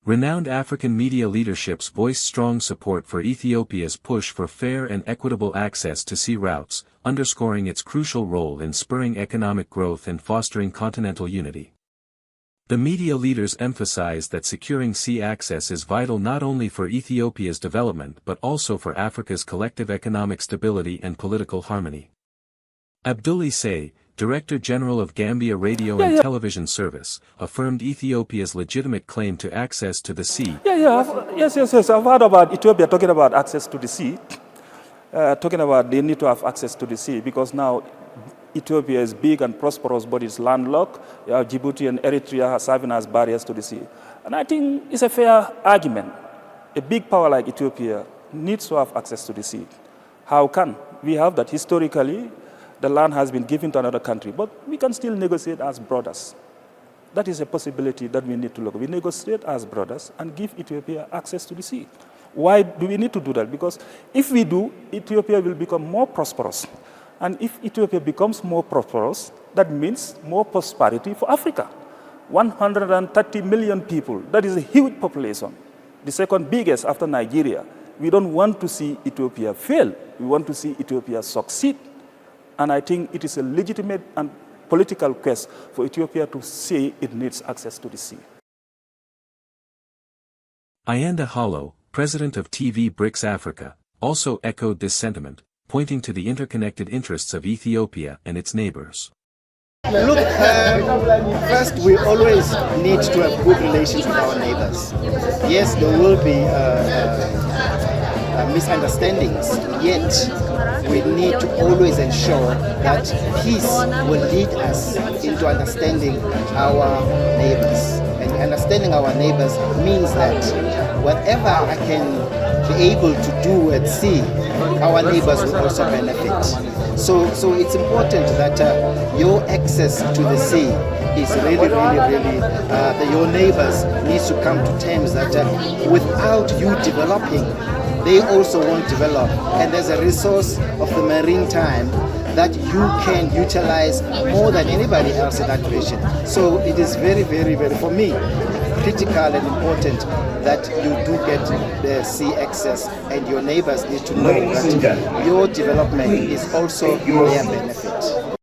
Renowned African media leaderships voiced strong support for Ethiopia's push for fair and equitable access to sea routes, underscoring its crucial role in spurring economic growth and fostering continental unity. The media leaders emphasized that securing sea access is vital not only for Ethiopia's development but also for Africa's collective economic stability and political harmony. Abdoulaye Say, Director General of Gambia Radio and Television Service, affirmed Ethiopia's legitimate claim to access to the sea. Yes. I've heard about Ethiopia talking about access to the sea, talking about they need to have access to the sea because now Ethiopia is big and prosperous, but it's landlocked. Djibouti and Eritrea are serving as barriers to the sea. And I think it's a fair argument. A big power like Ethiopia needs to have access to the sea. How can we have that? Historically, the land has been given to another country, but we can still negotiate as brothers. That is a possibility that we need to look at. We negotiate as brothers and give Ethiopia access to the sea. Why do we need to do that? Because if we do, Ethiopia will become more prosperous. And if Ethiopia becomes more prosperous, that means more prosperity for Africa. 130 million people, that is a huge population. The second biggest after Nigeria. We don't want to see Ethiopia fail. We want to see Ethiopia succeed. And I think it is a legitimate and political quest for Ethiopia to say it needs access to the sea. Ayanda Hollow, president of TV BRICS Africa, also echoed this sentiment, pointing to the interconnected interests of Ethiopia and its neighbors. Look, first we always need to have good relations with our neighbors. Yes, there will be misunderstandings, yet we need to always ensure that peace will lead us into understanding our neighbors. And understanding our neighbors means that whatever I can be able to do at sea, our neighbors will also benefit. So it's important that your access to the sea is really, your neighbors need to come to terms that without you developing, they also won't develop. And there's a resource of the maritime that you can utilize more than anybody else in that region. So it is very, for me, critical and important that you do get the sea access, and your neighbors need to know that your development is also their benefit.